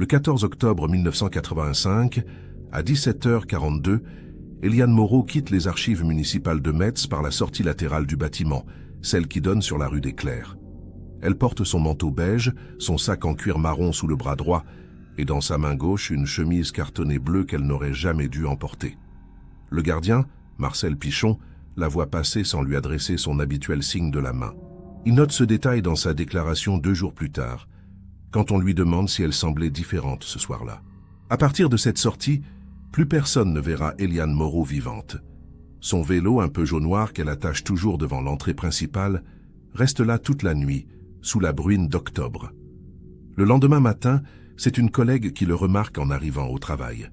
Le 14 octobre 1985, à 17h42, Eliane Moreau quitte les archives municipales de Metz par la sortie latérale du bâtiment, celle qui donne sur la rue des Clercs. Elle porte son manteau beige, son sac en cuir marron sous le bras droit, et dans sa main gauche une chemise cartonnée bleue qu'elle n'aurait jamais dû emporter. Le gardien, Marcel Pichon, la voit passer sans lui adresser son habituel signe de la main. Il note ce détail dans sa déclaration 2 jours plus tard, quand on lui demande si elle semblait différente ce soir-là. À partir de cette sortie, plus personne ne verra Eliane Moreau vivante. Son vélo, un Peugeot noir qu'elle attache toujours devant l'entrée principale, reste là toute la nuit, sous la bruine d'octobre. Le lendemain matin, c'est une collègue qui le remarque en arrivant au travail.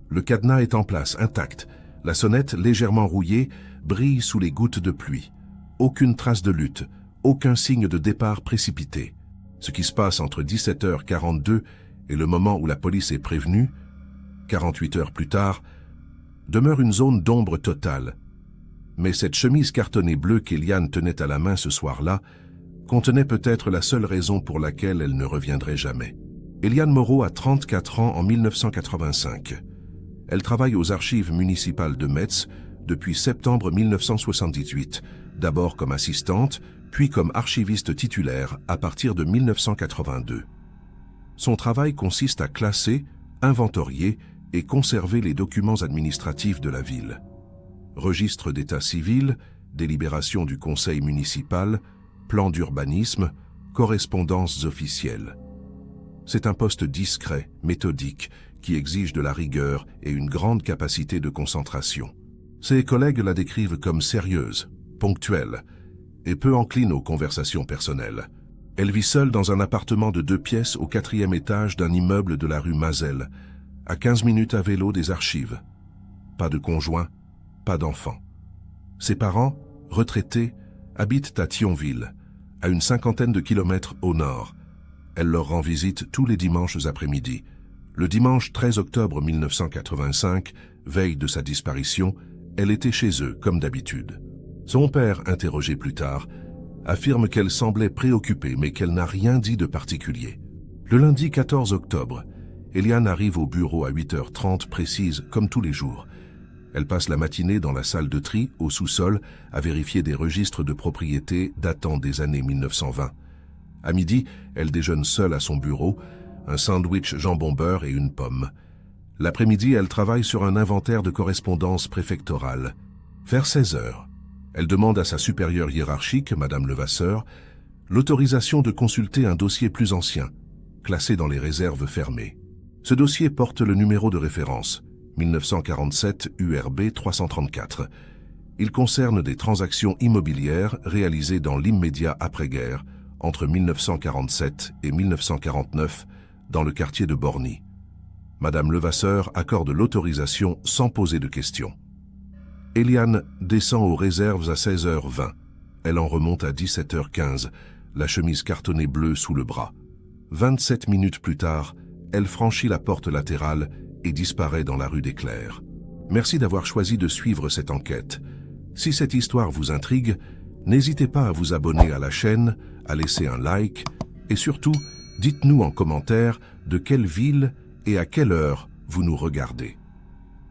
Le cadenas est en place, intact. La sonnette, légèrement rouillée, brille sous les gouttes de pluie. Aucune trace de lutte, aucun signe de départ précipité. Ce qui se passe entre 17h42 et le moment où la police est prévenue, 48 heures plus tard, demeure une zone d'ombre totale. Mais cette chemise cartonnée bleue qu'Eliane tenait à la main ce soir-là contenait peut-être la seule raison pour laquelle elle ne reviendrait jamais. Eliane Moreau a 34 ans en 1985. Elle travaille aux archives municipales de Metz depuis septembre 1978, d'abord comme assistante, puis comme archiviste titulaire à partir de 1982. Son travail consiste à classer, inventorier et conserver les documents administratifs de la ville. Registre d'état civil, délibération du conseil municipal, plan d'urbanisme, correspondances officielles. C'est un poste discret, méthodique, qui exige de la rigueur et une grande capacité de concentration. Ses collègues la décrivent comme sérieuse, ponctuelle et peu encline aux conversations personnelles. Elle vit seule dans un appartement de 2 pièces au 4e étage d'un immeuble de la rue Mazel, à 15 minutes à vélo des archives. Pas de conjoint, pas d'enfant. Ses parents, retraités, habitent à Thionville, à une 50aine de kilomètres au nord. Elle leur rend visite tous les dimanches après-midi. Le dimanche 13 octobre 1985, veille de sa disparition, elle était chez eux, comme d'habitude. Son père, interrogé plus tard, affirme qu'elle semblait préoccupée, mais qu'elle n'a rien dit de particulier. Le lundi 14 octobre, Eliane arrive au bureau à 8h30 précise, comme tous les jours. Elle passe la matinée dans la salle de tri, au sous-sol, à vérifier des registres de propriété datant des années 1920. À midi, elle déjeune seule à son bureau, un sandwich jambon-beurre et une pomme. L'après-midi, elle travaille sur un inventaire de correspondance préfectorale. Vers 16h, elle demande à sa supérieure hiérarchique, Madame Levasseur, l'autorisation de consulter un dossier plus ancien, classé dans les réserves fermées. Ce dossier porte le numéro de référence, 1947 URB 334. Il concerne des transactions immobilières réalisées dans l'immédiat après-guerre, entre 1947 et 1949, dans le quartier de Borny. Madame Levasseur accorde l'autorisation sans poser de questions. Eliane descend aux réserves à 16h20. Elle en remonte à 17h15, la chemise cartonnée bleue sous le bras. 27 minutes plus tard, elle franchit la porte latérale et disparaît dans la rue des Clercs. Merci d'avoir choisi de suivre cette enquête. Si cette histoire vous intrigue, n'hésitez pas à vous abonner à la chaîne, à laisser un like et surtout, dites-nous en commentaire de quelle ville et à quelle heure vous nous regardez.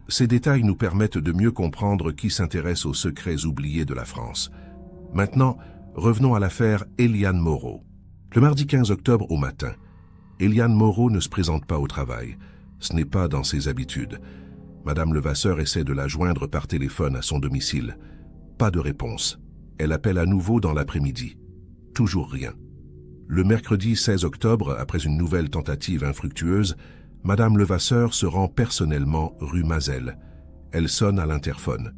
Ces détails nous permettent de mieux comprendre qui s'intéresse aux secrets oubliés de la France. Maintenant, revenons à l'affaire Eliane Moreau. Le mardi 15 octobre au matin, Eliane Moreau ne se présente pas au travail. Ce n'est pas dans ses habitudes. Madame Levasseur essaie de la joindre par téléphone à son domicile. Pas de réponse. Elle appelle à nouveau dans l'après-midi. Toujours rien. Le mercredi 16 octobre, après une nouvelle tentative infructueuse, Madame Levasseur se rend personnellement rue Mazel. Elle sonne à l'interphone.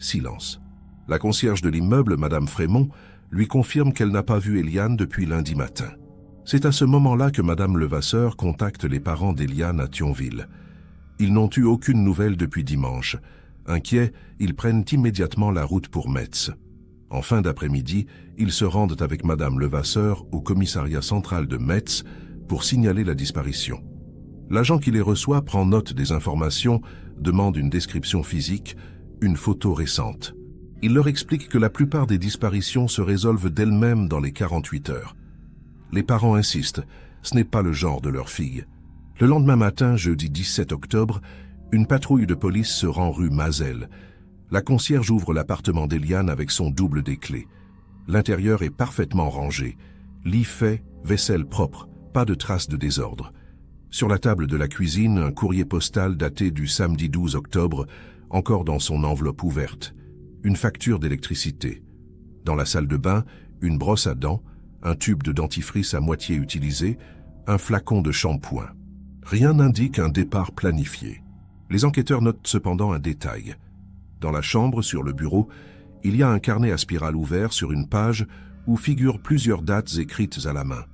Silence. La concierge de l'immeuble, Madame Frémont, lui confirme qu'elle n'a pas vu Eliane depuis lundi matin. C'est à ce moment-là que Madame Levasseur contacte les parents d'Eliane à Thionville. Ils n'ont eu aucune nouvelle depuis dimanche. Inquiets, ils prennent immédiatement la route pour Metz. En fin d'après-midi, ils se rendent avec Madame Levasseur au commissariat central de Metz pour signaler la disparition. L'agent qui les reçoit prend note des informations, demande une description physique, une photo récente. Il leur explique que la plupart des disparitions se résolvent d'elles-mêmes dans les 48 heures. Les parents insistent, ce n'est pas le genre de leur fille. Le lendemain matin, jeudi 17 octobre, une patrouille de police se rend rue Mazel. La concierge ouvre l'appartement d'Eliane avec son double des clés. L'intérieur est parfaitement rangé. Lit fait, vaisselle propre, pas de traces de désordre. Sur la table de la cuisine, un courrier postal daté du samedi 12 octobre, encore dans son enveloppe ouverte. Une facture d'électricité. Dans la salle de bain, une brosse à dents, un tube de dentifrice à moitié utilisé, un flacon de shampoing. Rien n'indique un départ planifié. Les enquêteurs notent cependant un détail. Dans la chambre, sur le bureau, il y a un carnet à spirale ouvert sur une page où figurent plusieurs dates écrites à la main.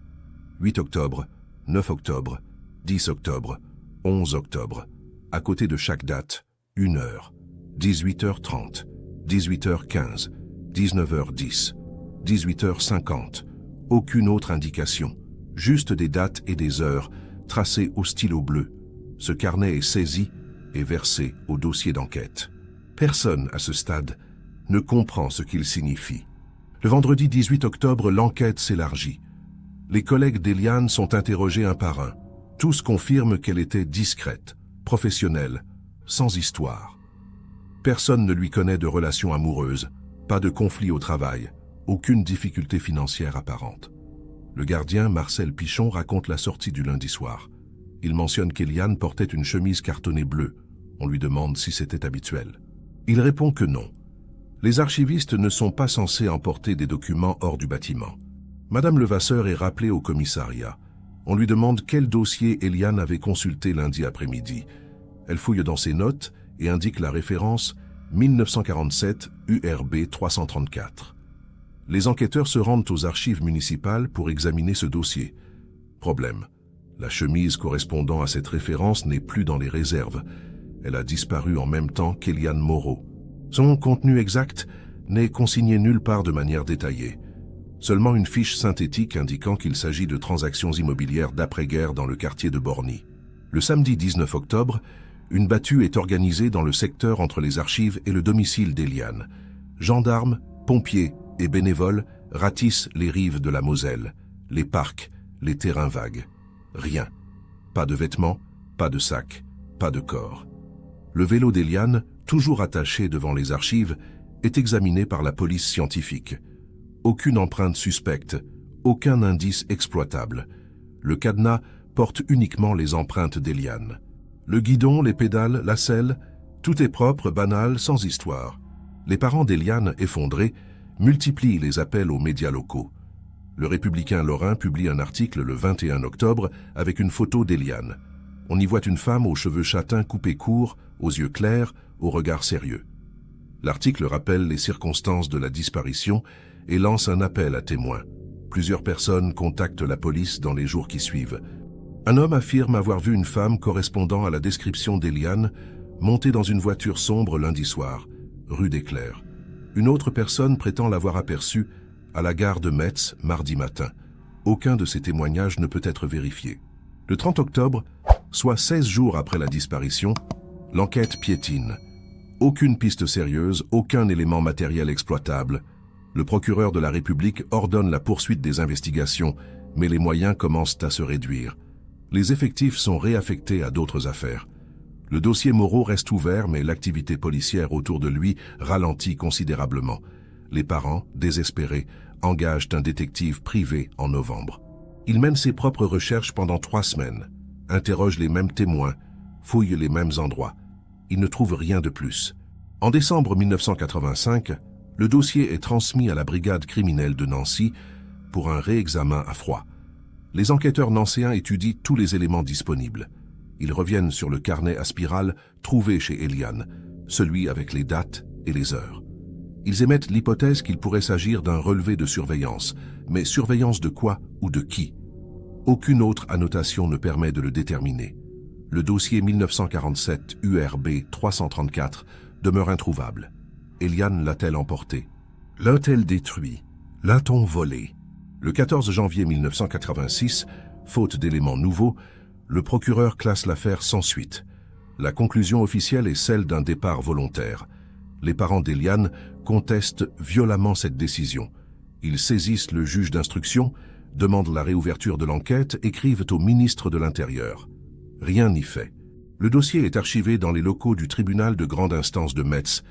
8 octobre, 9 octobre, 10 octobre, 11 octobre. À côté de chaque date, 1 heure, 18h30, 18h15, 19h10, 18h50. Aucune autre indication, juste des dates et des heures tracées au stylo bleu. Ce carnet est saisi et versé au dossier d'enquête. Personne, à ce stade, ne comprend ce qu'il signifie. Le vendredi 18 octobre, l'enquête s'élargit. Les collègues d'Eliane sont interrogés un par un. Tous confirment qu'elle était discrète, professionnelle, sans histoire. Personne ne lui connaît de relation amoureuse, pas de conflit au travail, aucune difficulté financière apparente. Le gardien, Marcel Pichon, raconte la sortie du lundi soir. Il mentionne qu'Eliane portait une chemise cartonnée bleue. On lui demande si c'était habituel. Il répond que non. Les archivistes ne sont pas censés emporter des documents hors du bâtiment. Madame Levasseur est rappelée au commissariat. On lui demande quel dossier Eliane avait consulté lundi après-midi. Elle fouille dans ses notes et indique la référence 1947 URB 334. Les enquêteurs se rendent aux archives municipales pour examiner ce dossier. Problème. La chemise correspondant à cette référence n'est plus dans les réserves. Elle a disparu en même temps qu'Eliane Moreau. Son contenu exact n'est consigné nulle part de manière détaillée. Seulement une fiche synthétique indiquant qu'il s'agit de transactions immobilières d'après-guerre dans le quartier de Borny. Le samedi 19 octobre, une battue est organisée dans le secteur entre les archives et le domicile d'Eliane. Gendarmes, pompiers et bénévoles ratissent les rives de la Moselle, les parcs, les terrains vagues. Rien. Pas de vêtements, pas de sacs, pas de corps. Le vélo d'Eliane, toujours attaché devant les archives, est examiné par la police scientifique. Aucune empreinte suspecte, aucun indice exploitable. Le cadenas porte uniquement les empreintes d'Eliane. Le guidon, les pédales, la selle, tout est propre, banal, sans histoire. Les parents d'Eliane, effondrés, multiplient les appels aux médias locaux. Le Républicain lorrain publie un article le 21 octobre avec une photo d'Eliane. On y voit une femme aux cheveux châtains coupés courts, aux yeux clairs, au regard sérieux. L'article rappelle les circonstances de la disparition et lance un appel à témoins. Plusieurs personnes contactent la police dans les jours qui suivent. Un homme affirme avoir vu une femme correspondant à la description d'Eliane monter dans une voiture sombre lundi soir, rue des Clercs. Une autre personne prétend l'avoir aperçue à la gare de Metz mardi matin. Aucun de ces témoignages ne peut être vérifié. Le 30 octobre, soit 16 jours après la disparition, l'enquête piétine. Aucune piste sérieuse, aucun élément matériel exploitable. Le procureur de la République ordonne la poursuite des investigations, mais les moyens commencent à se réduire. Les effectifs sont réaffectés à d'autres affaires. Le dossier Moreau reste ouvert, mais l'activité policière autour de lui ralentit considérablement. Les parents, désespérés, engagent un détective privé en novembre. Il mène ses propres recherches pendant 3 semaines, interroge les mêmes témoins, fouille les mêmes endroits. Il ne trouve rien de plus. En décembre 1985, le dossier est transmis à la brigade criminelle de Nancy pour un réexamen à froid. Les enquêteurs nancéens étudient tous les éléments disponibles. Ils reviennent sur le carnet à spirale trouvé chez Eliane, celui avec les dates et les heures. Ils émettent l'hypothèse qu'il pourrait s'agir d'un relevé de surveillance, mais surveillance de quoi ou de qui? Aucune autre annotation ne permet de le déterminer. Le dossier 1947 URB 334 demeure introuvable. Eliane l'a-t-elle emporté? L'a-t-elle détruit? L'a-t-on volé? Le 14 janvier 1986, faute d'éléments nouveaux, le procureur classe l'affaire sans suite. La conclusion officielle est celle d'un départ volontaire. Les parents d'Eliane contestent violemment cette décision. Ils saisissent le juge d'instruction, demandent la réouverture de l'enquête, écrivent au ministre de l'Intérieur. Rien n'y fait. Le dossier est archivé dans les locaux du tribunal de grande instance de Metz,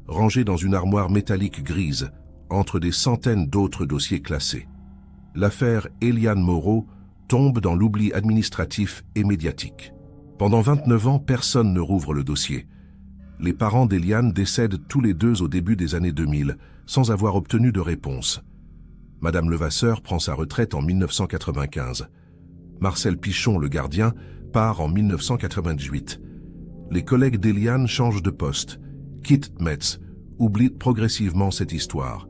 rangé dans une armoire métallique grise, entre des centaines d'autres dossiers classés. L'affaire Eliane Moreau tombe dans l'oubli administratif et médiatique. Pendant 29 ans, personne ne rouvre le dossier. Les parents d'Eliane décèdent tous les deux au début des années 2000, sans avoir obtenu de réponse. Madame Levasseur prend sa retraite en 1995. Marcel Pichon, le gardien, part en 1998. Les collègues d'Eliane changent de poste, quittent Metz, oublient progressivement cette histoire.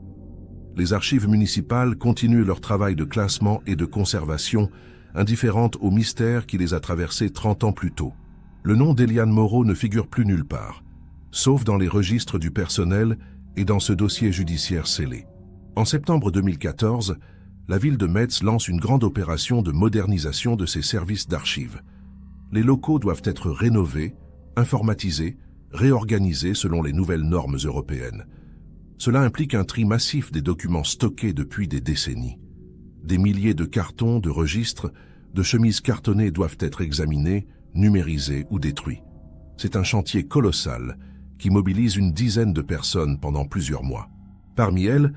Les archives municipales continuent leur travail de classement et de conservation, indifférentes au mystère qui les a traversés 30 ans plus tôt. Le nom d'Eliane Moreau ne figure plus nulle part, sauf dans les registres du personnel et dans ce dossier judiciaire scellé. En septembre 2014, la ville de Metz lance une grande opération de modernisation de ses services d'archives. Les locaux doivent être rénovés, informatisés, réorganisés selon les nouvelles normes européennes. Cela implique un tri massif des documents stockés depuis des décennies. Des milliers de cartons, de registres, de chemises cartonnées doivent être examinés, numérisés ou détruits. C'est un chantier colossal qui mobilise une dizaine de personnes pendant plusieurs mois. Parmi elles,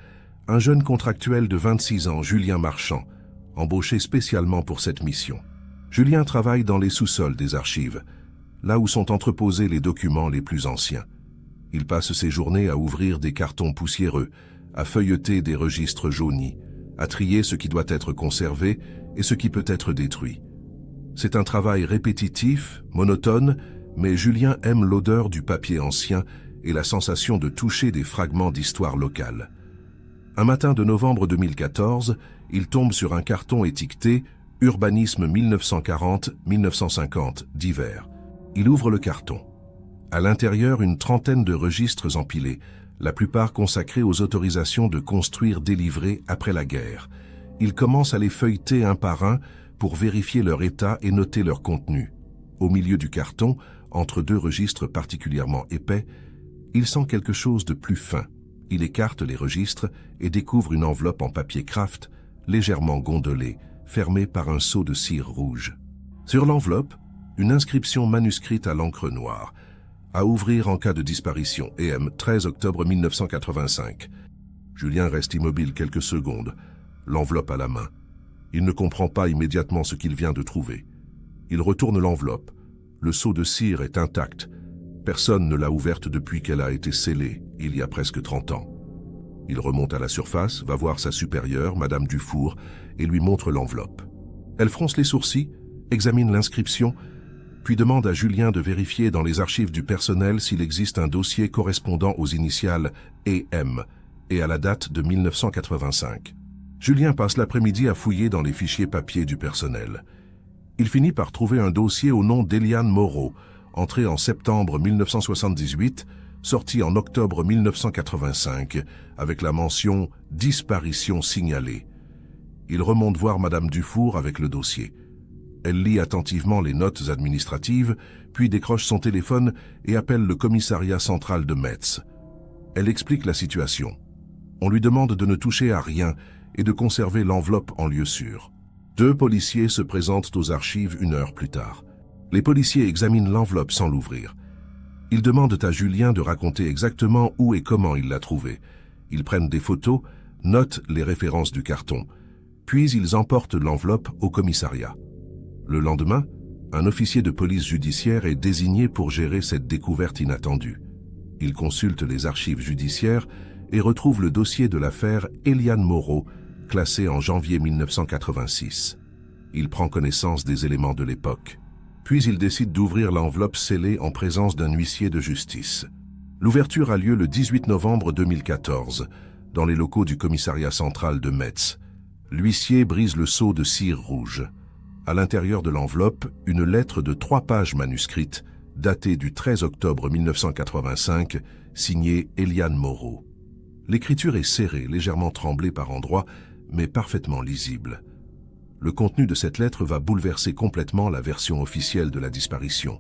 un jeune contractuel de 26 ans, Julien Marchand, embauché spécialement pour cette mission. Julien travaille dans les sous-sols des archives, là où sont entreposés les documents les plus anciens. Il passe ses journées à ouvrir des cartons poussiéreux, à feuilleter des registres jaunis, à trier ce qui doit être conservé et ce qui peut être détruit. C'est un travail répétitif, monotone, mais Julien aime l'odeur du papier ancien et la sensation de toucher des fragments d'histoire locale. Un matin de novembre 2014, il tombe sur un carton étiqueté « Urbanisme 1940-1950 d'hiver ». Il ouvre le carton. À l'intérieur, une trentaine de registres empilés, la plupart consacrés aux autorisations de construire délivrées après la guerre. Il commence à les feuilleter un par un pour vérifier leur état et noter leur contenu. Au milieu du carton, entre deux registres particulièrement épais, il sent quelque chose de plus fin. Il écarte les registres et découvre une enveloppe en papier kraft, légèrement gondolée, fermée par un seau de cire rouge. Sur l'enveloppe, une inscription manuscrite à l'encre noire. À ouvrir en cas de disparition, EM, 13 octobre 1985. Julien reste immobile quelques secondes, l'enveloppe à la main. Il ne comprend pas immédiatement ce qu'il vient de trouver. Il retourne l'enveloppe. Le seau de cire est intact. Personne ne l'a ouverte depuis qu'elle a été scellée, il y a presque 30 ans. Il remonte à la surface, va voir sa supérieure, Madame Dufour, et lui montre l'enveloppe. Elle fronce les sourcils, examine l'inscription, puis demande à Julien de vérifier dans les archives du personnel s'il existe un dossier correspondant aux initiales EM et à la date de 1985. Julien passe l'après-midi à fouiller dans les fichiers papier du personnel. Il finit par trouver un dossier au nom d'Eliane Moreau, entré en septembre 1978, sorti en octobre 1985, avec la mention « Disparition signalée ». Il remonte voir Madame Dufour avec le dossier. Elle lit attentivement les notes administratives, puis décroche son téléphone et appelle le commissariat central de Metz. Elle explique la situation. On lui demande de ne toucher à rien et de conserver l'enveloppe en lieu sûr. 2 policiers se présentent aux archives 1 heure plus tard. Les policiers examinent l'enveloppe sans l'ouvrir. Ils demandent à Julien de raconter exactement où et comment il l'a trouvée. Ils prennent des photos, notent les références du carton, puis ils emportent l'enveloppe au commissariat. Le lendemain, un officier de police judiciaire est désigné pour gérer cette découverte inattendue. Il consulte les archives judiciaires et retrouve le dossier de l'affaire Eliane Moreau, classé en janvier 1986. Il prend connaissance des éléments de l'époque. Puis il décide d'ouvrir l'enveloppe scellée en présence d'un huissier de justice. L'ouverture a lieu le 18 novembre 2014, dans les locaux du commissariat central de Metz. L'huissier brise le seau de cire rouge. À l'intérieur de l'enveloppe, une lettre de 3 pages manuscrite, datée du 13 octobre 1985, signée Eliane Moreau. L'écriture est serrée, légèrement tremblée par endroits, mais parfaitement lisible. Le contenu de cette lettre va bouleverser complètement la version officielle de la disparition.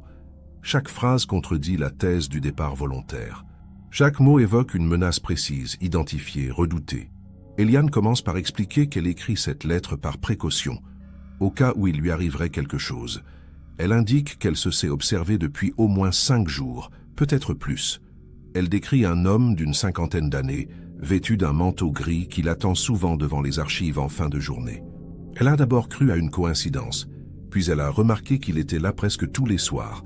Chaque phrase contredit la thèse du départ volontaire. Chaque mot évoque une menace précise, identifiée, redoutée. Eliane commence par expliquer qu'elle écrit cette lettre par précaution, au cas où il lui arriverait quelque chose. Elle indique qu'elle se sait observée depuis au moins 5 jours, peut-être plus. Elle décrit un homme d'une 50aine d'années, vêtu d'un manteau gris qui l'attend souvent devant les archives en fin de journée. Elle a d'abord cru à une coïncidence, puis elle a remarqué qu'il était là presque tous les soirs,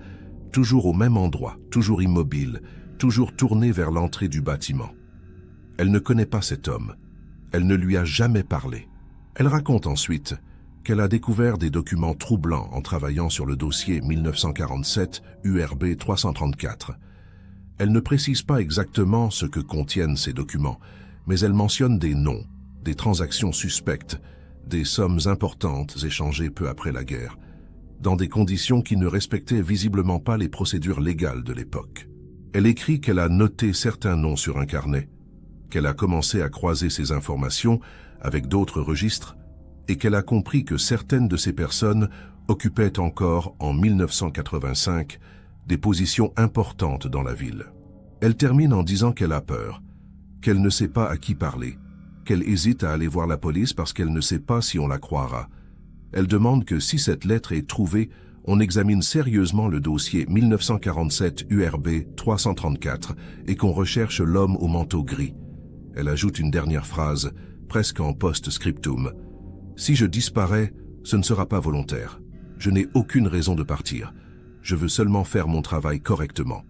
toujours au même endroit, toujours immobile, toujours tourné vers l'entrée du bâtiment. Elle ne connaît pas cet homme. Elle ne lui a jamais parlé. Elle raconte ensuite qu'elle a découvert des documents troublants en travaillant sur le dossier 1947 URB 334. Elle ne précise pas exactement ce que contiennent ces documents, mais elle mentionne des noms, des transactions suspectes, des sommes importantes échangées peu après la guerre, dans des conditions qui ne respectaient visiblement pas les procédures légales de l'époque. Elle écrit qu'elle a noté certains noms sur un carnet, qu'elle a commencé à croiser ces informations avec d'autres registres et qu'elle a compris que certaines de ces personnes occupaient encore, en 1985, des positions importantes dans la ville. Elle termine en disant qu'elle a peur, qu'elle ne sait pas à qui parler, qu'elle hésite à aller voir la police parce qu'elle ne sait pas si on la croira. Elle demande que si cette lettre est trouvée, on examine sérieusement le dossier 1947 URB 334 et qu'on recherche l'homme au manteau gris. Elle ajoute une dernière phrase, presque en post-scriptum. « Si je disparais, ce ne sera pas volontaire. Je n'ai aucune raison de partir. Je veux seulement faire mon travail correctement. »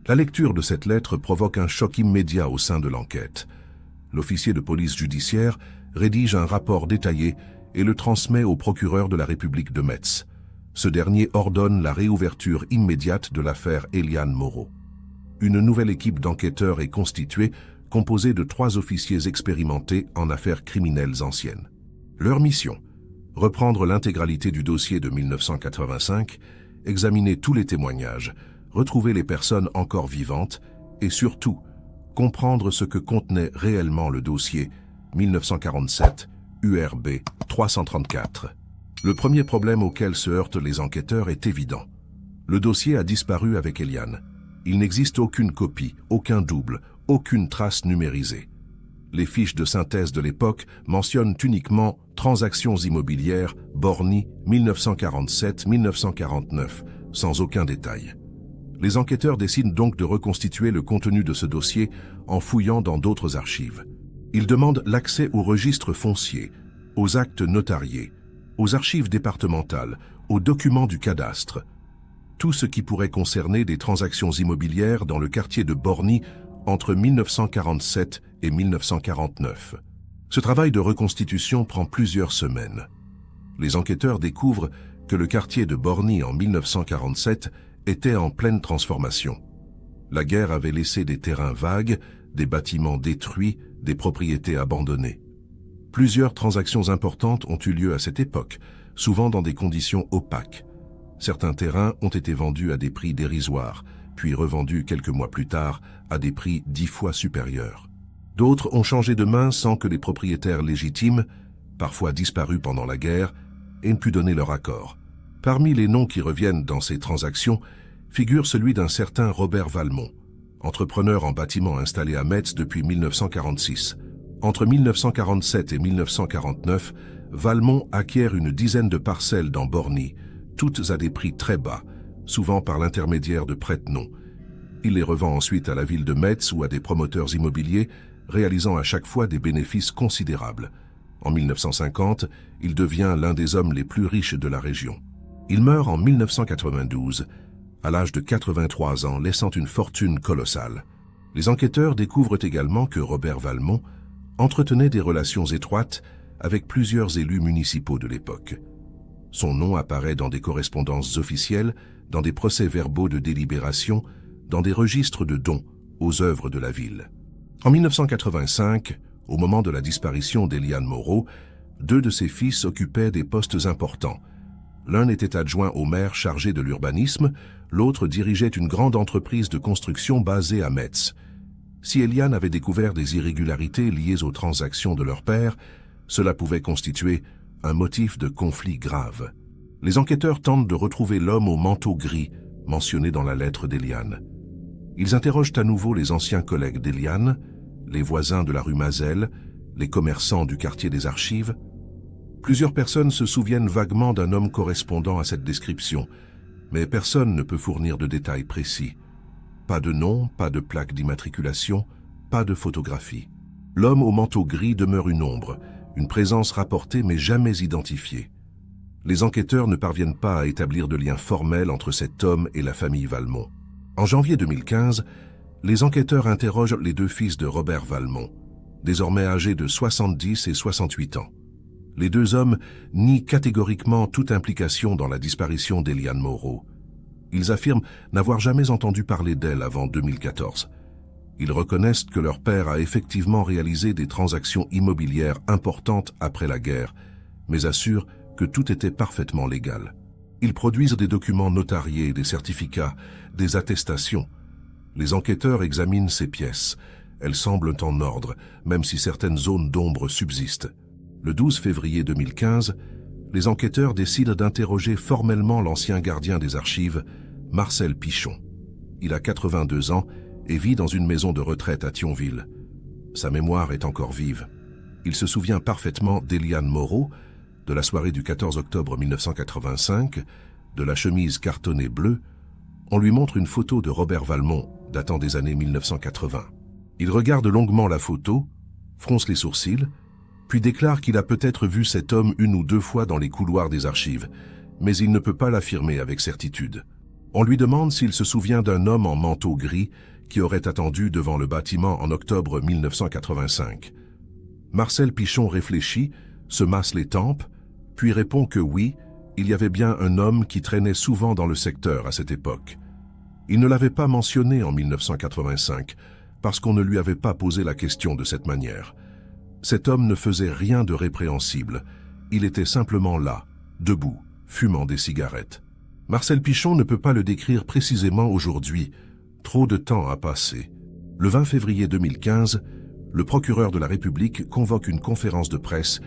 La lecture de cette lettre provoque un choc immédiat au sein de l'enquête. L'officier de police judiciaire rédige un rapport détaillé et le transmet au procureur de la République de Metz. Ce dernier ordonne la réouverture immédiate de l'affaire Eliane Moreau. Une nouvelle équipe d'enquêteurs est constituée, composée de 3 officiers expérimentés en affaires criminelles anciennes. Leur mission, reprendre l'intégralité du dossier de 1985, examiner tous les témoignages, retrouver les personnes encore vivantes et surtout, comprendre ce que contenait réellement le dossier 1947 URB 334. Le premier problème auquel se heurtent les enquêteurs est évident. Le dossier a disparu avec Eliane. Il n'existe aucune copie, aucun double, aucune trace numérisée. Les fiches de synthèse de l'époque mentionnent uniquement « Transactions immobilières, Borny, 1947-1949 », sans aucun détail. Les enquêteurs décident donc de reconstituer le contenu de ce dossier en fouillant dans d'autres archives. Ils demandent l'accès aux registres fonciers, aux actes notariés, aux archives départementales, aux documents du cadastre, tout ce qui pourrait concerner des transactions immobilières dans le quartier de Borny entre 1947 et 1949. Ce travail de reconstitution prend plusieurs semaines. Les enquêteurs découvrent que le quartier de Borny en 1947 était en pleine transformation. La guerre avait laissé des terrains vagues, des bâtiments détruits, des propriétés abandonnées. Plusieurs transactions importantes ont eu lieu à cette époque, souvent dans des conditions opaques. Certains terrains ont été vendus à des prix dérisoires, puis revendus quelques mois plus tard à des prix 10 fois supérieurs. D'autres ont changé de main sans que les propriétaires légitimes, parfois disparus pendant la guerre, aient pu donner leur accord. Parmi les noms qui reviennent dans ces transactions figure celui d'un certain Robert Valmont, entrepreneur en bâtiment installé à Metz depuis 1946. Entre 1947 et 1949, Valmont acquiert une dizaine de parcelles dans Borny, toutes à des prix très bas, souvent par l'intermédiaire de prête-noms. Il les revend ensuite à la ville de Metz ou à des promoteurs immobiliers, réalisant à chaque fois des bénéfices considérables. En 1950, il devient l'un des hommes les plus riches de la région. Il meurt en 1992, à l'âge de 83 ans, laissant une fortune colossale. Les enquêteurs découvrent également que Robert Valmont entretenait des relations étroites avec plusieurs élus municipaux de l'époque. Son nom apparaît dans des correspondances officielles, dans des procès-verbaux de délibération, dans des registres de dons aux œuvres de la ville. En 1985, au moment de la disparition d'Eliane Moreau, 2 de ses fils occupaient des postes importants. L'un était adjoint au maire chargé de l'urbanisme, l'autre dirigeait une grande entreprise de construction basée à Metz. Si Eliane avait découvert des irrégularités liées aux transactions de leur père, cela pouvait constituer un motif de conflit grave. Les enquêteurs tentent de retrouver l'homme au manteau gris mentionné dans la lettre d'Eliane. Ils interrogent à nouveau les anciens collègues d'Eliane, les voisins de la rue Mazel, les commerçants du quartier des Archives. Plusieurs personnes se souviennent vaguement d'un homme correspondant à cette description, Mais personne ne peut fournir de détails précis. Pas de nom, pas de plaque d'immatriculation, pas de photographie. L'homme au manteau gris demeure une ombre, une présence rapportée mais jamais identifiée. Les enquêteurs ne parviennent pas à établir de lien formel entre cet homme et la famille Valmont. En janvier 2015, les enquêteurs interrogent les deux fils de Robert Valmont, désormais âgés de 70 et 68 ans. Les deux hommes nient catégoriquement toute implication dans la disparition d'Eliane Moreau. Ils affirment n'avoir jamais entendu parler d'elle avant 2014. Ils reconnaissent que leur père a effectivement réalisé des transactions immobilières importantes après la guerre, mais assurent que tout était parfaitement légal. Ils produisent des documents notariés, des certificats, des attestations. Les enquêteurs examinent ces pièces. Elles semblent en ordre, même si certaines zones d'ombre subsistent. Le 12 février 2015, les enquêteurs décident d'interroger formellement l'ancien gardien des archives, Marcel Pichon. Il a 82 ans et vit dans une maison de retraite à Thionville. Sa mémoire est encore vive. Il se souvient parfaitement d'Eliane Moreau, de la soirée du 14 octobre 1985, de la chemise cartonnée bleue. On lui montre une photo de Robert Valmont, datant des années 1980. Il regarde longuement la photo, fronce les sourcils, puis déclare qu'il a peut-être vu cet homme une ou deux fois dans les couloirs des archives, mais il ne peut pas l'affirmer avec certitude. On lui demande s'il se souvient d'un homme en manteau gris qui aurait attendu devant le bâtiment en octobre 1985. Marcel Pichon réfléchit, se masse les tempes, puis répond que oui, il y avait bien un homme qui traînait souvent dans le secteur à cette époque. Il ne l'avait pas mentionné en 1985, parce qu'on ne lui avait pas posé la question de cette manière. Cet homme ne faisait rien de répréhensible. Il était simplement là, debout, fumant des cigarettes. Marcel Pichon ne peut pas le décrire précisément aujourd'hui. Trop de temps a passé. Le 20 février 2015, le procureur de la République convoque une conférence de presse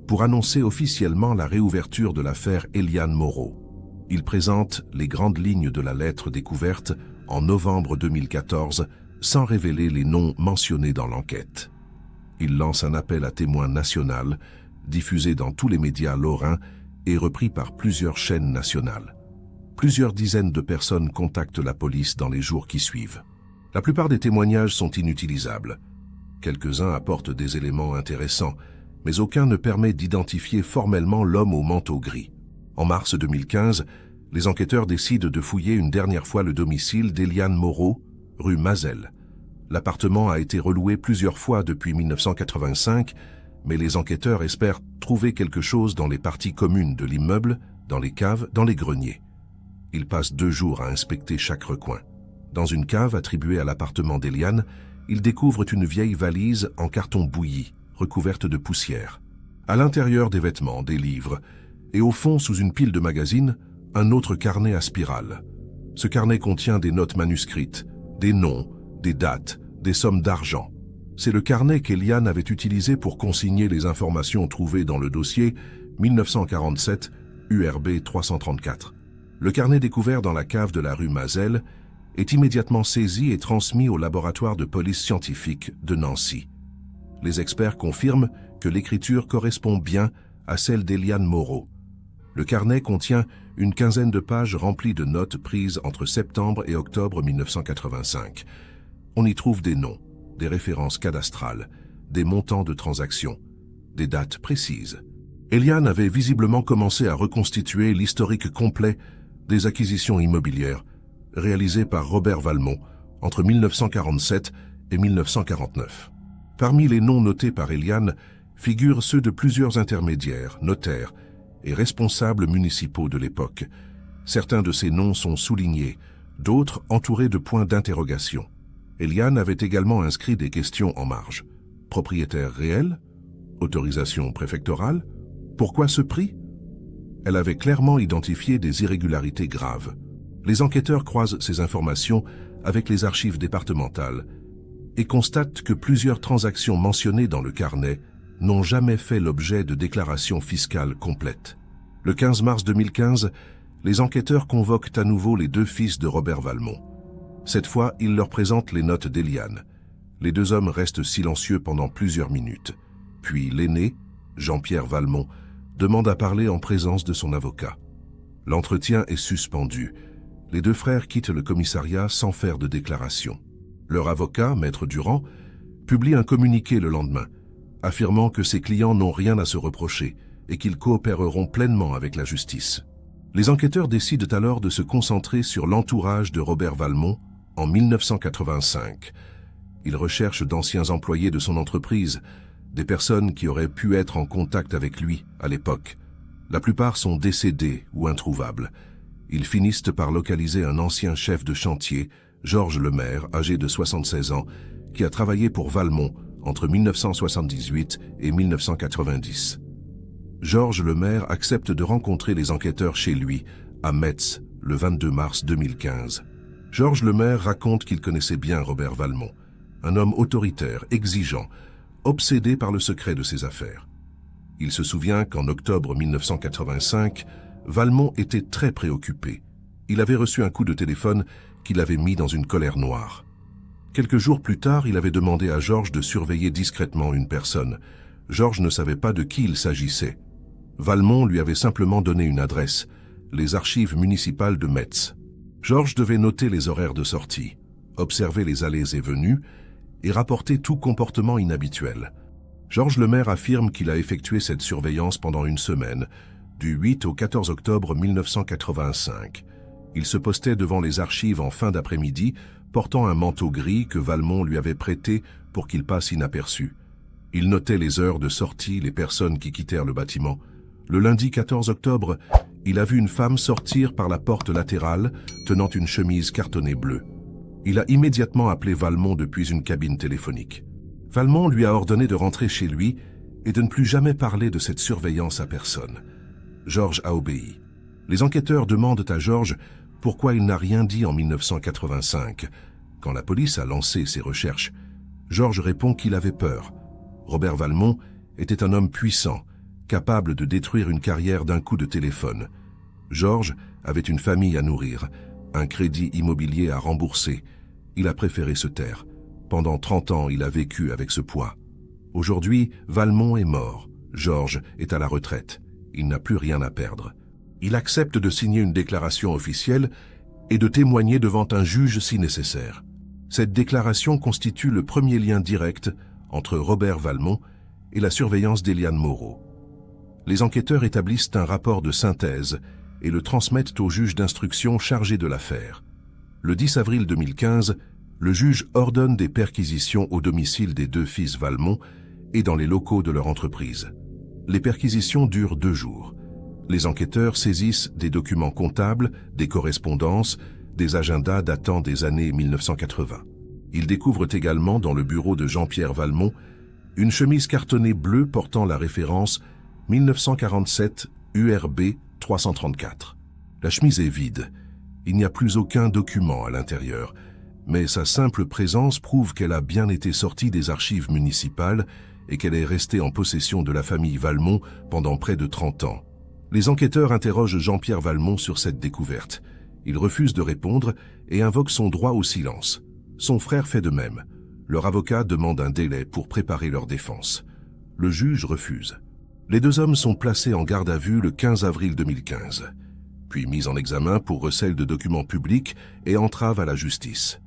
pour annoncer officiellement la réouverture de l'affaire Eliane Moreau. Il présente les grandes lignes de la lettre découverte en novembre 2014 sans révéler les noms mentionnés dans l'enquête. Il lance un appel à témoins national, diffusé dans tous les médias lorrains et repris par plusieurs chaînes nationales. Plusieurs dizaines de personnes contactent la police dans les jours qui suivent. La plupart des témoignages sont inutilisables. Quelques-uns apportent des éléments intéressants, mais aucun ne permet d'identifier formellement l'homme au manteau gris. En mars 2015, les enquêteurs décident de fouiller une dernière fois le domicile d'Eliane Moreau, rue Mazel. L'appartement a été reloué plusieurs fois depuis 1985, mais les enquêteurs espèrent trouver quelque chose dans les parties communes de l'immeuble, dans les caves, dans les greniers. Ils passent 2 jours à inspecter chaque recoin. Dans une cave attribuée à l'appartement d'Eliane, ils découvrent une vieille valise en carton bouilli, recouverte de poussière. À l'intérieur des vêtements, des livres, et au fond, sous une pile de magazines, un autre carnet à spirale. Ce carnet contient des notes manuscrites, des noms, des dates, des sommes d'argent. C'est le carnet qu'Eliane avait utilisé pour consigner les informations trouvées dans le dossier 1947 URB 334. Le carnet découvert dans la cave de la rue Mazel est immédiatement saisi et transmis au laboratoire de police scientifique de Nancy. Les experts confirment que l'écriture correspond bien à celle d'Eliane Moreau. Le carnet contient une quinzaine de pages remplies de notes prises entre septembre et octobre 1985. On y trouve des noms, des références cadastrales, des montants de transactions, des dates précises. Eliane avait visiblement commencé à reconstituer l'historique complet des acquisitions immobilières réalisées par Robert Valmont entre 1947 et 1949. Parmi les noms notés par Eliane figurent ceux de plusieurs intermédiaires, notaires et responsables municipaux de l'époque. Certains de ces noms sont soulignés, d'autres entourés de points d'interrogation. Eliane avait également inscrit des questions en marge. Propriétaire réel? Autorisation préfectorale? Pourquoi ce prix? Elle avait clairement identifié des irrégularités graves. Les enquêteurs croisent ces informations avec les archives départementales et constatent que plusieurs transactions mentionnées dans le carnet n'ont jamais fait l'objet de déclarations fiscales complètes. Le 15 mars 2015, les enquêteurs convoquent à nouveau les 2 fils de Robert Valmont. Cette fois, ils leur présentent les notes d'Eliane. Les 2 hommes restent silencieux pendant plusieurs minutes. Puis l'aîné, Jean-Pierre Valmont, demande à parler en présence de son avocat. L'entretien est suspendu, Les deux frères quittent le commissariat sans faire de déclaration. Leur avocat, Maître Durand, publie un communiqué le lendemain, affirmant que ses clients n'ont rien à se reprocher et qu'ils coopéreront pleinement avec la justice. Les enquêteurs décident alors de se concentrer sur l'entourage de Robert Valmont en 1985. Ils recherchent d'anciens employés de son entreprise, des personnes qui auraient pu être en contact avec lui à l'époque. La plupart sont décédés ou introuvables. Ils finissent par localiser un ancien chef de chantier, Georges Lemaire, âgé de 76 ans, qui a travaillé pour Valmont entre 1978 et 1990. Georges Lemaire accepte de rencontrer les enquêteurs chez lui, à Metz, le 22 mars 2015. Georges Lemaire raconte qu'il connaissait bien Robert Valmont, un homme autoritaire, exigeant, obsédé par le secret de ses affaires. Il se souvient qu'en octobre 1985, Valmont était très préoccupé. Il avait reçu un coup de téléphone qui l'avait mis dans une colère noire. Quelques jours plus tard, il avait demandé à Georges de surveiller discrètement une personne. Georges ne savait pas de qui il s'agissait. Valmont lui avait simplement donné une adresse, les archives municipales de Metz. Georges devait noter les horaires de sortie, observer les allées et venues et rapporter tout comportement inhabituel. Georges Lemaire affirme qu'il a effectué cette surveillance pendant une semaine, du 8 au 14 octobre 1985. Il se postait devant les archives en fin d'après-midi, portant un manteau gris que Valmont lui avait prêté pour qu'il passe inaperçu. Il notait les heures de sortie, les personnes qui quittèrent le bâtiment. Le lundi 14 octobre, il a vu une femme sortir par la porte latérale, tenant une chemise cartonnée bleue. Il a immédiatement appelé Valmont depuis une cabine téléphonique. Valmont lui a ordonné de rentrer chez lui et de ne plus jamais parler de cette surveillance à personne. Georges a obéi. Les enquêteurs demandent à Georges pourquoi il n'a rien dit en 1985. Quand la police a lancé ses recherches, Georges répond qu'il avait peur. Robert Valmont était un homme puissant, capable de détruire une carrière d'un coup de téléphone. Georges avait une famille à nourrir, un crédit immobilier à rembourser. Il a préféré se taire. Pendant 30 ans, il a vécu avec ce poids. Aujourd'hui, Valmont est mort. Georges est à la retraite. Il n'a plus rien à perdre. Il accepte de signer une déclaration officielle et de témoigner devant un juge si nécessaire. Cette déclaration constitue le premier lien direct entre Robert Valmont et la surveillance d'Eliane Moreau. Les enquêteurs établissent un rapport de synthèse et le transmettent au juge d'instruction chargé de l'affaire. Le 10 avril 2015, le juge ordonne des perquisitions au domicile des deux fils Valmont et dans les locaux de leur entreprise. Les perquisitions durent 2 jours. Les enquêteurs saisissent des documents comptables, des correspondances, des agendas datant des années 1980. Ils découvrent également dans le bureau de Jean-Pierre Valmont une chemise cartonnée bleue portant la référence 1947 URB 334. La chemise est vide. Il n'y a plus aucun document à l'intérieur, mais sa simple présence prouve qu'elle a bien été sortie des archives municipales et qu'elle est restée en possession de la famille Valmont pendant près de 30 ans. Les enquêteurs interrogent Jean-Pierre Valmont sur cette découverte. Il refuse de répondre et invoque son droit au silence. Son frère fait de même. Leur avocat demande un délai pour préparer leur défense. Le juge refuse. Les 2 hommes sont placés en garde à vue le 15 avril 2015, puis mis en examen pour recel de documents publics et entrave à la justice.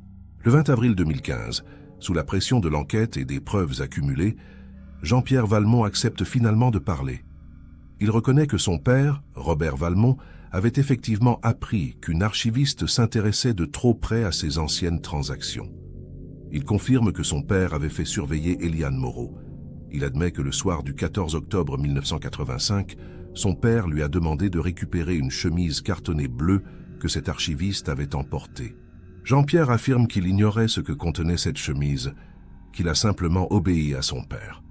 Le 20 avril 2015, sous la pression de l'enquête et des preuves accumulées, Jean-Pierre Valmont accepte finalement de parler. Il reconnaît que son père, Robert Valmont, avait effectivement appris qu'une archiviste s'intéressait de trop près à ses anciennes transactions. Il confirme que son père avait fait surveiller Eliane Moreau. Il admet que le soir du 14 octobre 1985, son père lui a demandé de récupérer une chemise cartonnée bleue que cet archiviste avait emportée. Jean-Pierre affirme qu'il ignorait ce que contenait cette chemise, qu'il a simplement obéi à son père.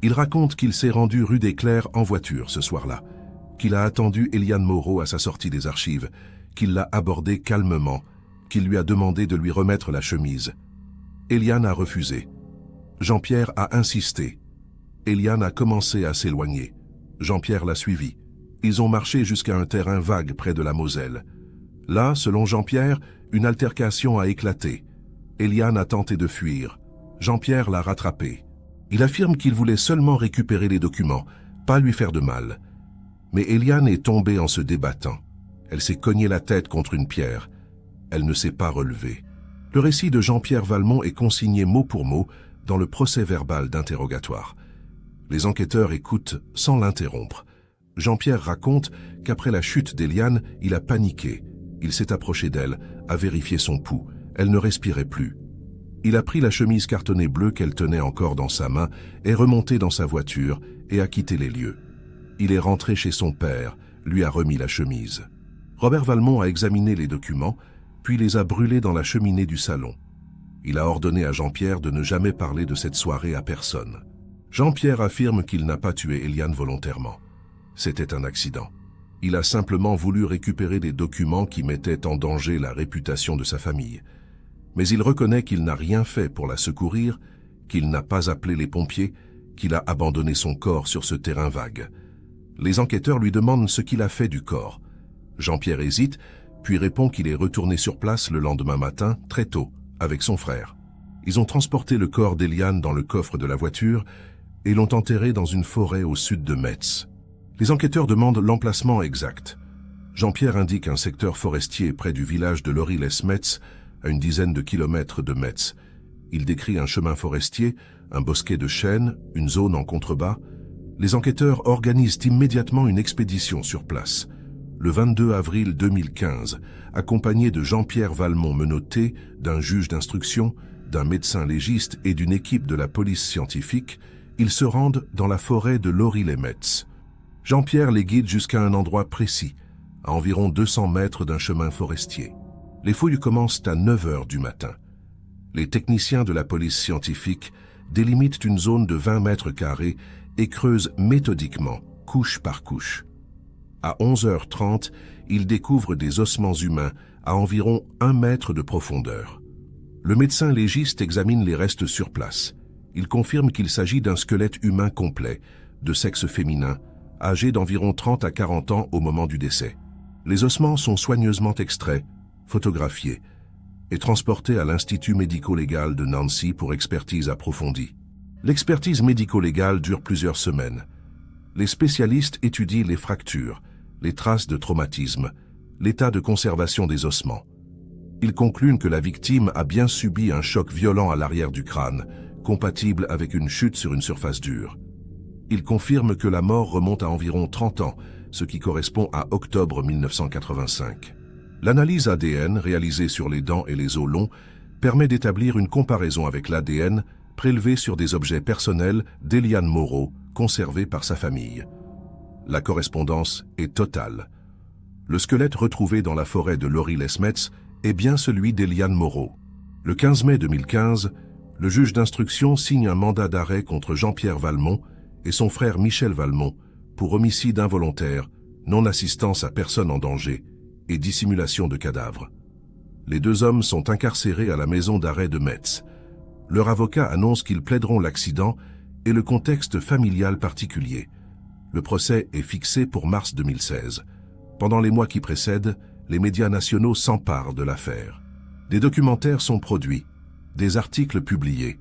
Il raconte qu'il s'est rendu rue des Clercs en voiture ce soir-là, qu'il a attendu Eliane Moreau à sa sortie des archives, qu'il l'a abordée calmement, qu'il lui a demandé de lui remettre la chemise. Eliane a refusé. Jean-Pierre a insisté. Eliane a commencé à s'éloigner. Jean-Pierre l'a suivi. Ils ont marché jusqu'à un terrain vague près de la Moselle. Là, selon Jean-Pierre, une altercation a éclaté. Eliane a tenté de fuir. Jean-Pierre l'a rattrapée. Il affirme qu'il voulait seulement récupérer les documents, pas lui faire de mal. Mais Eliane est tombée en se débattant. Elle s'est cognée la tête contre une pierre. Elle ne s'est pas relevée. Le récit de Jean-Pierre Valmont est consigné mot pour mot dans le procès-verbal d'interrogatoire. Les enquêteurs écoutent sans l'interrompre. Jean-Pierre raconte qu'après la chute d'Éliane, il a paniqué. Il s'est approché d'elle, a vérifié son pouls. Elle ne respirait plus. Il a pris la chemise cartonnée bleue qu'elle tenait encore dans sa main, est remonté dans sa voiture et a quitté les lieux. Il est rentré chez son père, lui a remis la chemise. Robert Valmont a examiné les documents, puis les a brûlés dans la cheminée du salon. Il a ordonné à Jean-Pierre de ne jamais parler de cette soirée à personne. Jean-Pierre affirme qu'il n'a pas tué Éliane volontairement. C'était un accident. Il a simplement voulu récupérer des documents qui mettaient en danger la réputation de sa famille. Mais il reconnaît qu'il n'a rien fait pour la secourir, qu'il n'a pas appelé les pompiers, qu'il a abandonné son corps sur ce terrain vague. Les enquêteurs lui demandent ce qu'il a fait du corps. Jean-Pierre hésite, puis répond qu'il est retourné sur place le lendemain matin, très tôt, avec son frère. Ils ont transporté le corps d'Éliane dans le coffre de la voiture et l'ont enterré dans une forêt au sud de Metz. Les enquêteurs demandent l'emplacement exact. Jean-Pierre indique un secteur forestier près du village de Lory-lès-Metz, à une dizaine de kilomètres de Metz. Il décrit un chemin forestier, un bosquet de chênes, une zone en contrebas. Les enquêteurs organisent immédiatement une expédition sur place. Le 22 avril 2015, accompagné de Jean-Pierre Valmont menotté, d'un juge d'instruction, d'un médecin légiste et d'une équipe de la police scientifique, ils se rendent dans la forêt de Lory-lès-Metz. Jean-Pierre les guide jusqu'à un endroit précis, à environ 200 mètres d'un chemin forestier. Les fouilles commencent à 9 heures du matin. Les techniciens de la police scientifique délimitent une zone de 20 mètres carrés et creusent méthodiquement, couche par couche. À 11h30, ils découvrent des ossements humains à environ 1 mètre de profondeur. Le médecin légiste examine les restes sur place. Il confirme qu'il s'agit d'un squelette humain complet, de sexe féminin, âgé d'environ 30 à 40 ans au moment du décès. Les ossements sont soigneusement extraits, photographiés et transportés à l'Institut médico-légal de Nancy pour expertise approfondie. L'expertise médico-légale dure plusieurs semaines. Les spécialistes étudient les fractures, les traces de traumatisme, l'état de conservation des ossements. Ils concluent que la victime a bien subi un choc violent à l'arrière du crâne, compatible avec une chute sur une surface dure. Ils confirment que la mort remonte à environ 30 ans, ce qui correspond à octobre 1985. L'analyse ADN réalisée sur les dents et les os longs permet d'établir une comparaison avec l'ADN prélevé sur des objets personnels d'Éliane Moreau, conservés par sa famille. La correspondance est totale. Le squelette retrouvé dans la forêt de Lory-lès-Metz est bien celui d'Éliane Moreau. Le 15 mai 2015, le juge d'instruction signe un mandat d'arrêt contre Jean-Pierre Valmont et son frère Michel Valmont pour homicide involontaire, non-assistance à personne en danger et dissimulation de cadavre. Les deux hommes sont incarcérés à la maison d'arrêt de Metz. Leur avocat annonce qu'ils plaideront l'accident et le contexte familial particulier. Le procès est fixé pour mars 2016. Pendant les mois qui précèdent, les médias nationaux s'emparent de l'affaire. Des documentaires sont produits, des articles publiés.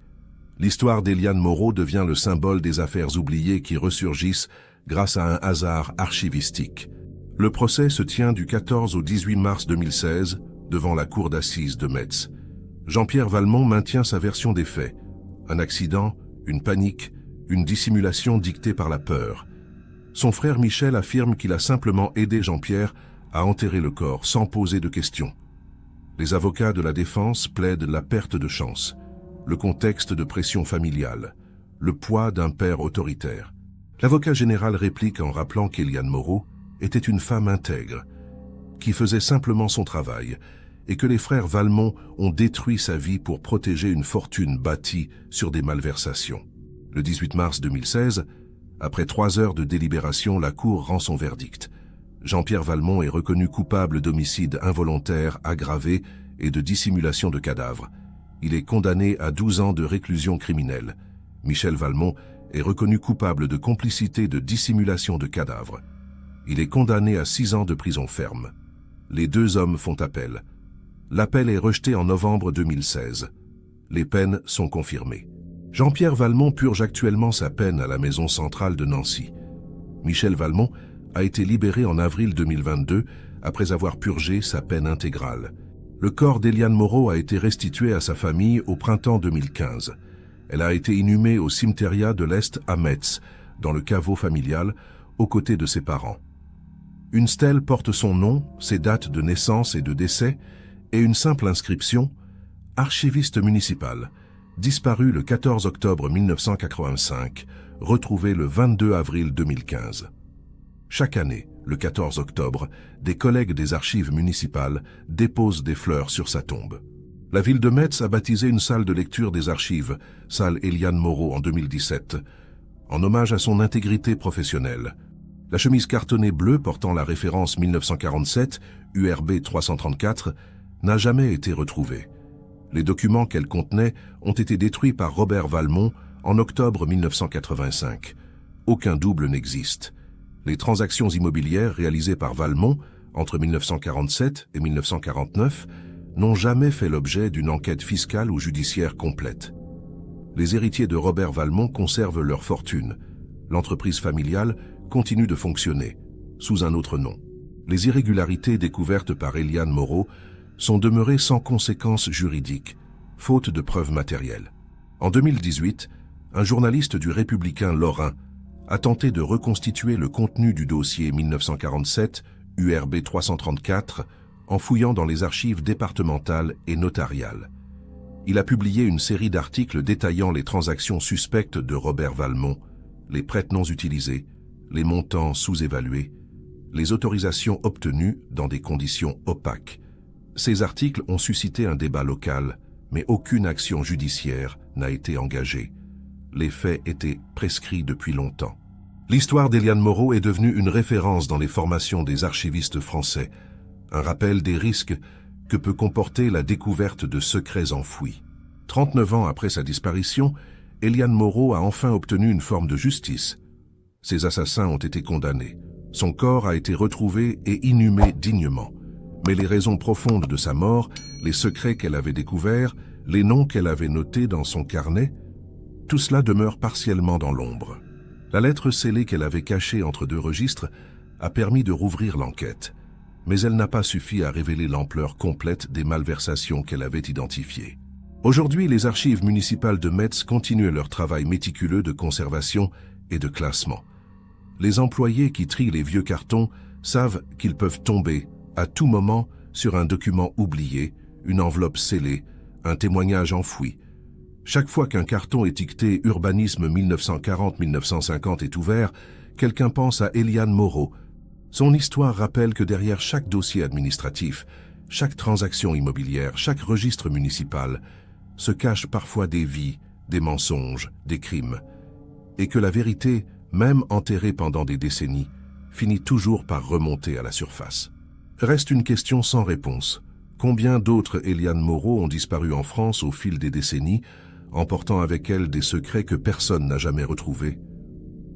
L'histoire d'Éliane Moreau devient le symbole des affaires oubliées qui ressurgissent grâce à un hasard archivistique. Le procès se tient du 14 au 18 mars 2016 devant la cour d'assises de Metz. Jean-Pierre Valmont maintient sa version des faits. Un accident, une panique, une dissimulation dictée par la peur. Son frère Michel affirme qu'il a simplement aidé Jean-Pierre à enterrer le corps sans poser de questions. Les avocats de la défense plaident la perte de chance, le contexte de pression familiale, le poids d'un père autoritaire. L'avocat général réplique en rappelant qu'Éliane Moreau était une femme intègre, qui faisait simplement son travail, et que les frères Valmont ont détruit sa vie pour protéger une fortune bâtie sur des malversations. Le 18 mars 2016, après 3 heures de délibération, la Cour rend son verdict. Jean-Pierre Valmont est reconnu coupable d'homicide involontaire aggravé et de dissimulation de cadavres. Il est condamné à 12 ans de réclusion criminelle. Michel Valmont est reconnu coupable de complicité de dissimulation de cadavres. Il est condamné à 6 ans de prison ferme. Les deux hommes font appel. L'appel est rejeté en novembre 2016. Les peines sont confirmées. Jean-Pierre Valmont purge actuellement sa peine à la maison centrale de Nancy. Michel Valmont a été libéré en avril 2022 après avoir purgé sa peine intégrale. Le corps d'Eliane Moreau a été restitué à sa famille au printemps 2015. Elle a été inhumée au cimetière de l'Est à Metz, dans le caveau familial, aux côtés de ses parents. Une stèle porte son nom, ses dates de naissance et de décès, et une simple inscription « Archiviste municipal, disparu le 14 octobre 1985, retrouvé le 22 avril 2015 ». Chaque année, le 14 octobre, des collègues des archives municipales déposent des fleurs sur sa tombe. La ville de Metz a baptisé une salle de lecture des archives, salle Eliane Moreau en 2017, en hommage à son intégrité professionnelle. La chemise cartonnée bleue portant la référence 1947, URB 334, n'a jamais été retrouvée. Les documents qu'elle contenait ont été détruits par Robert Valmont en octobre 1985. Aucun double n'existe. Les transactions immobilières réalisées par Valmont entre 1947 et 1949 n'ont jamais fait l'objet d'une enquête fiscale ou judiciaire complète. Les héritiers de Robert Valmont conservent leur fortune. L'entreprise familiale continue de fonctionner, sous un autre nom. Les irrégularités découvertes par Eliane Moreau sont demeurées sans conséquences juridiques, faute de preuves matérielles. En 2018, un journaliste du Républicain lorrain a tenté de reconstituer le contenu du dossier 1947 URB 334 en fouillant dans les archives départementales et notariales. Il a publié une série d'articles détaillant les transactions suspectes de Robert Valmont, les prêts non utilisés, les montants sous-évalués, les autorisations obtenues dans des conditions opaques. Ces articles ont suscité un débat local, mais aucune action judiciaire n'a été engagée. Les faits étaient prescrits depuis longtemps. L'histoire d'Eliane Moreau est devenue une référence dans les formations des archivistes français, un rappel des risques que peut comporter la découverte de secrets enfouis. 39 ans après sa disparition, Eliane Moreau a enfin obtenu une forme de justice. Ses assassins ont été condamnés. Son corps a été retrouvé et inhumé dignement. Mais les raisons profondes de sa mort, les secrets qu'elle avait découverts, les noms qu'elle avait notés dans son carnet, tout cela demeure partiellement dans l'ombre. La lettre scellée qu'elle avait cachée entre deux registres a permis de rouvrir l'enquête, mais elle n'a pas suffi à révéler l'ampleur complète des malversations qu'elle avait identifiées. Aujourd'hui, les archives municipales de Metz continuent leur travail méticuleux de conservation et de classement. Les employés qui trient les vieux cartons savent qu'ils peuvent tomber à tout moment sur un document oublié, une enveloppe scellée, un témoignage enfoui. Chaque fois qu'un carton étiqueté Urbanisme 1940-1950 est ouvert, quelqu'un pense à Eliane Moreau. Son histoire rappelle que derrière chaque dossier administratif, chaque transaction immobilière, chaque registre municipal, se cachent parfois des vies, des mensonges, des crimes. Et que la vérité, même enterrée pendant des décennies, finit toujours par remonter à la surface. Reste une question sans réponse. Combien d'autres Eliane Moreau ont disparu en France au fil des décennies, emportant avec elles des secrets que personne n'a jamais retrouvés?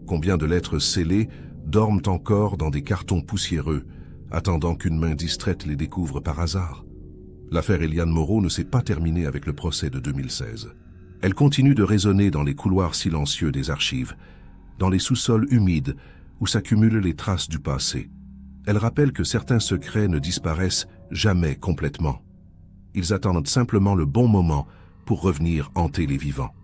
Combien de lettres scellées dorment encore dans des cartons poussiéreux, attendant qu'une main distraite les découvre par hasard? L'affaire Eliane Moreau ne s'est pas terminée avec le procès de 2016. Elle continue de résonner dans les couloirs silencieux des archives, dans les sous-sols humides où s'accumulent les traces du passé. Elle rappelle que certains secrets ne disparaissent jamais complètement. Ils attendent simplement le bon moment pour revenir hanter les vivants.